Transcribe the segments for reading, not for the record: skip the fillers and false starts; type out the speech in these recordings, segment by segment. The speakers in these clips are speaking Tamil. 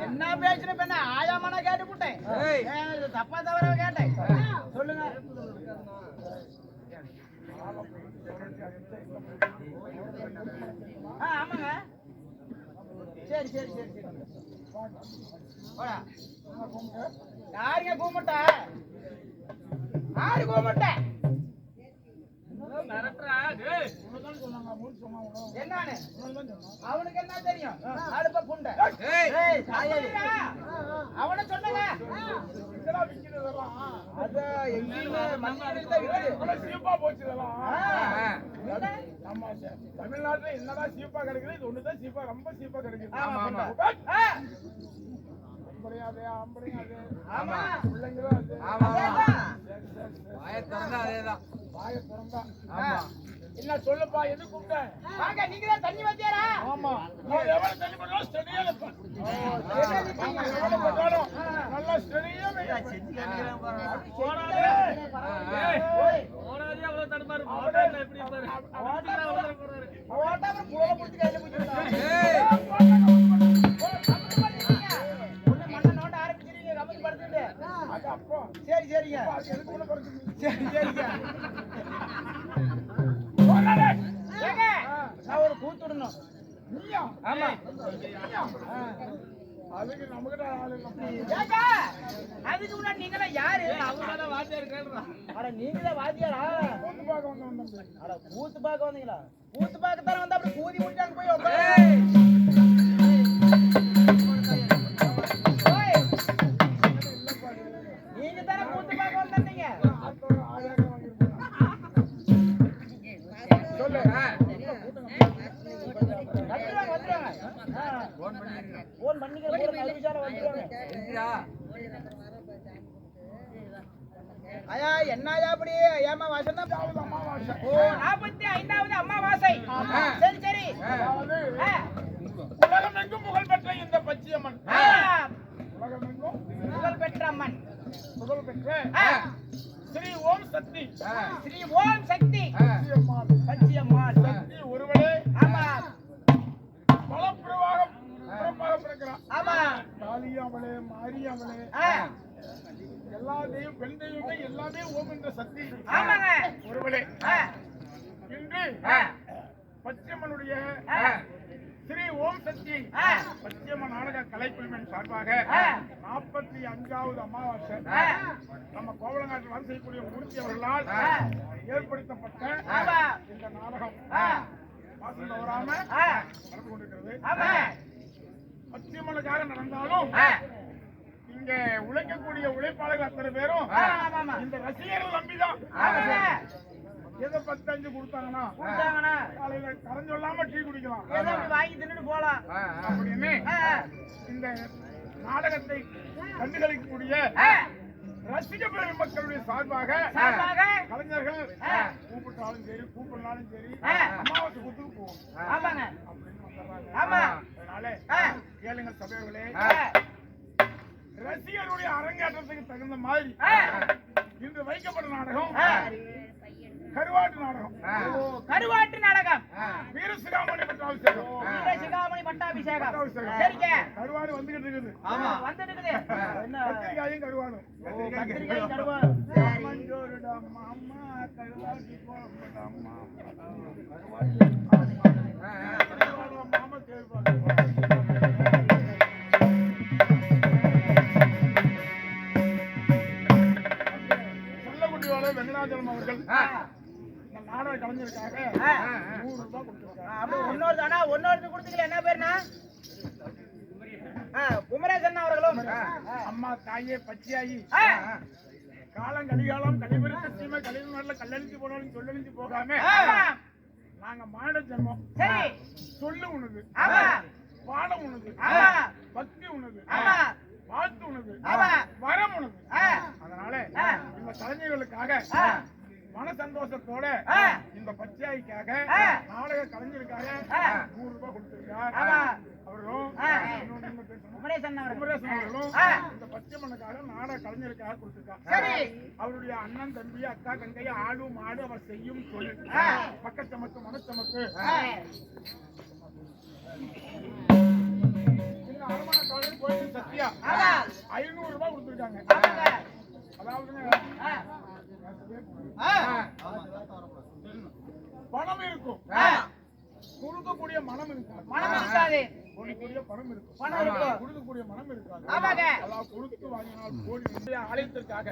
என்ன பேசுற பெண்ண ஆயாமனா கேட்டு போட்டேன். தப்பா தவறா கேட்டேன். சொல்லுங்க. ஆமாங்க. சரி சரி சரி சரி. யாருங்க கூப்பிட்டா? யாரு கூப்பிட்ட? என்னன்னு அவனுக்கு என்ன தெரியும்? அடுப்ப புண்டை அவனை சொன்னங்க. அது எங்கேயுமே தமிழ்நாட்டுல என்னதான் சீப்பா கிடைக்குது, இது ஒண்ணுதான் சீப்பா, ரொம்ப சீப்பா கிடைக்குது. என்ன சொல்லுப்பா, எது கூப்பிட்ட? வாங்க, நீங்க தான் தண்ணி வச்சியாரா? ஆமா, நான் எவ்வளவு தண்ணி போட்டாலும் ஸ்டெடியா இருப்பேன். எவ்வளவு போட்டாலும் நல்லா ஸ்டெடியா அவ்வளவு தடுப்பாரு. எப்படி இருப்பாரு? சரி சரிங்க, சரி சரிங்க. நான் ஒரு கூத்துடணும். ஆமா, அதுக்கு நமக்கு அதுக்கு முன்னாடி நீங்களா யாரு? அவங்கதான் வாத்தியார் கேட்கறான். அட நீங்களே வாத்தியாரா? கூத்து பார்க்க வந்தோம். அட கூத்து பார்க்க வந்தீங்களா? கூத்து பார்க்கத்தானே வந்து அப்படி கூதி முடிச்சாங்க போய் நீங்க தானே கூத்து பார்க்க வந்தீங்க. சொல்லு. போன் பண்ணிக்கிறேன். ஐயா என்னயா அப்படி? ஏமா வசந்தம் 45வது அமாவாசை. சரி சரி. உலகமெங்கும் புகழ் பெற்ற இந்த பச்சையம்மன், உலகமெங்கும் புகழ் பெற்ற அம்மன், புகழ் பெற்ற ஸ்ரீ ஓம் சக்தி, ஸ்ரீ ஓம் சக்தி பச்சையம்மாள் சக்தி ஒருவளே. ஆமா, பலப்பிரவாகம் பிறக்கிறான். ஆமா, காளியம்மளே, மாரியம்மளே, எல்லா தெய்வம், பெண் தெய்வமே எல்லாமே ஓம் என்ற சக்தி ஒருவளே. இன்று பச்சையம்மனுடைய ஸ்ரீ ஓம் சக்தி பச்சையம்மன் நாடக கலைக்குழுவின் சார்பாக 45வது அமாவாசை நம்ம கோவலங்காட்டில் வந்து செய்யக்கூடிய மூர்த்தி அவர்களால் ஏற்படுத்தப்பட்ட இந்த நாடகம் வாசல் தவறாம நடந்து கொண்டிருக்கிறது. பச்சையம்மனுக்காக நடந்தாலும் இங்க உழைக்கக்கூடிய உழைப்பாளர்கள் அத்தனை பேரும் இந்த ரசிகர்கள் நம்பிதான். எதை 10-5 கொடுத்தாங்கன்னா காலையில கரஞ்சு சொல்லாம டீ குடிக்கலாம், வாங்கி தின்னுட்டு போலாம் அப்படின்னு இந்த நாடகத்தை கண்டுகளிக்கக்கூடிய ரசிக பெருமக்களுடைய சார்பாக கலைஞர்கள் கூப்பிட்டாலும் சரி கூப்பிடனாலும் சரி அமாவாசை கொடுத்துட்டு போவோம் அப்படின்னு வந்துடுறாங்க. அதனால கேளுங்கள் சபைகளே, ரசிகருடைய அரங்கேற்றத்துக்கு தகுந்த மாதிரி இன்று வைக்கப்பட்ட நாடகம் கருவாட்டு நாடகம். கருவாட்டு நாடகம் வீரசிகாமணி பட்டாபிஷேகம். வீரசிகாமணி பட்டாபிஷேகம். சரிங்க, கருவாடு வந்துகிட்டு இருக்குது. ஆமா, வந்துட்டு இருக்குது. என்ன கத்திரிக்காயும் கருவாடும். கத்திரிக்காயும் கருவாடு. மஞ்சோருடா மாமா கருவாட்டு போடா மாமா மாமா கேள்வாங்க. வெங்கடாச்சலம் அவர்கள் நாடக கலைஞருக்காக 100 ரூபாய் கொடுத்திருக்காங்க. ஒன்னொரு கொடுத்தீங்களா? என்ன பேருனா? குமரேசன் அவர்களும் அம்மா தாயே பச்சையாயி காலம் கலிகாலம் கலிபெருத்த சீமை கலிவு நாட்டில் கல்லணிச்சு போனாலும் சொல்லணிச்சு போகாம நாங்க மாட ஜென்மம். சொல்லு உனது, பாடம் உனது, பக்தி உனது, வாழ்த்து உனது, வரம் உனது. அதனால இந்த கலைஞர்களுக்காக மன சந்தோஷத்தோட இந்த பச்சைக்காக நாடக கலைஞருக்காக 100 ரூபாய் கொடுத்திருக்கார். அவர்களும் இந்த பச்சைமண்ணுக்காக நாடக கலைஞருக்காக கொடுத்திருக்கார். அவருடைய அண்ணன் தம்பி அக்கா தங்கை ஆடு மாடு அவர் செய்யும் தொழில் பக்கச்சமக்கு மனச்சமக்கு அரமணை காலையில் போயிட்டு சத்தியா ஆமா 500 ரூபாய் கொடுத்துருக்காங்க. ஆமாங்க அதாவதுங்க ஆ பணம் இருக்கும், கொடுக்கக்கூடிய மனம் இருக்காது. மனம் இருக்காது, கொடுக்கக்கூடிய பணம் இருக்கும், பணம் இருக்கும், கொடுக்கக்கூடிய மனம் இருக்காது. ஆமாங்க அதாவது கொடுத்து வாங்கினால் கோடி ஆலயத்திற்காக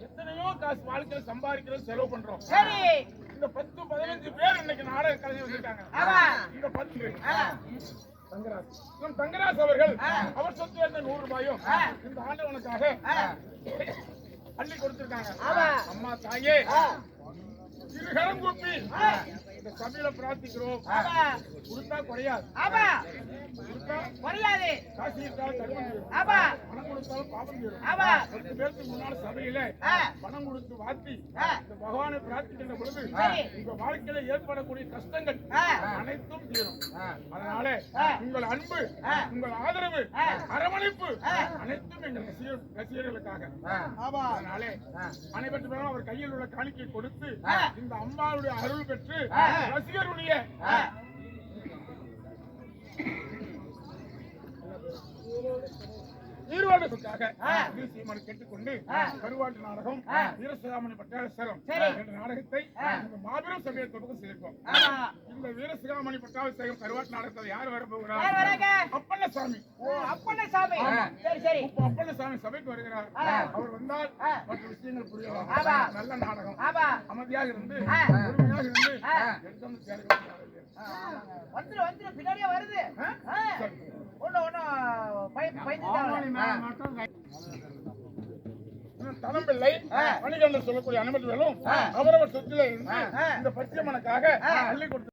எத்தனையோ காசு வாழ்க்கையில சம்பாதிக்கிறது செலவு பண்றோம். சரி இந்த 10-15 பேர் இன்னைக்கு நாடக கலைஞர் வச்சிருக்காங்க. ஆமா இந்த 10 தங்கராஜ் நம் தங்கராஜ் அவர்கள் அவர் சொத்து இருந்த 100 ரூபாயும் இந்த ஆண்டவனுக்காக அள்ளி கொடுத்திருக்காங்க. அம்மா தாயே இருகரம் கூப்பி இந்த சபையில பிரார்த்திக்கிறோம். கொடுத்தா குறையாது, கொடுத்தா குறையாது, காசு இருந்தாலும் தருமம் தீரும், பணம் கொடுத்தாலும் பாவம் தீரும். 10 பேருக்கு முன்னால சபையில பணம் கொடுத்து வாத்தி இந்த பகவானை பிரார்த்திக்கின்ற பொழுது உங்க வாழ்க்கையில ஏற்படக்கூடிய கஷ்டங்கள் அனைத்தும் தீரும். அதனால உங்கள் அன்பு, உங்கள் ஆதரவு, அரவணைப்பு அனைத்தும் எங்கள் ரசிகர்களுக்காக. அதனாலே அனைவரும் அவர் கையில் உள்ள காணிக்கை கொடுத்து இந்த அம்மாவுடைய அருள் பெற்று ரசிகருடைய ஈரோடுக்காக கேட்டுக்கொண்டு கருவாட்டு நாடகம் வீரசிகாமணி பட்டாபிஷேகம் என்ற நாடகத்தை இந்த மாபெரும் சபையை தொடர்பு செய்திருக்கோம். இந்த வீரசிகாமணி பட்டாபிஷேகம் கருவாட்டு நாடகத்தில் யார் வர போகிறார்? அப்பண்ணசாமி. அப்பண்ணசாமி சரி சரி அப்பண்ணசாமி சபைக்கு வருகிறார். அவர் வந்தால் மற்ற விஷயங்கள் புரியலாம். நல்ல நாடகம், அமைதியாக இருந்து பொறுமையாக இருந்து எடுத்து சேர்க்க வந்து பின்னாடியே வருது. தனம்பிள்ளை மணிகண்டன் சொல்லக்கூடிய அனுமதி வேலும் அவரவர் சொத்தில இருந்து இந்த பச்சைமனுக்காக அள்ளி கொடுத்து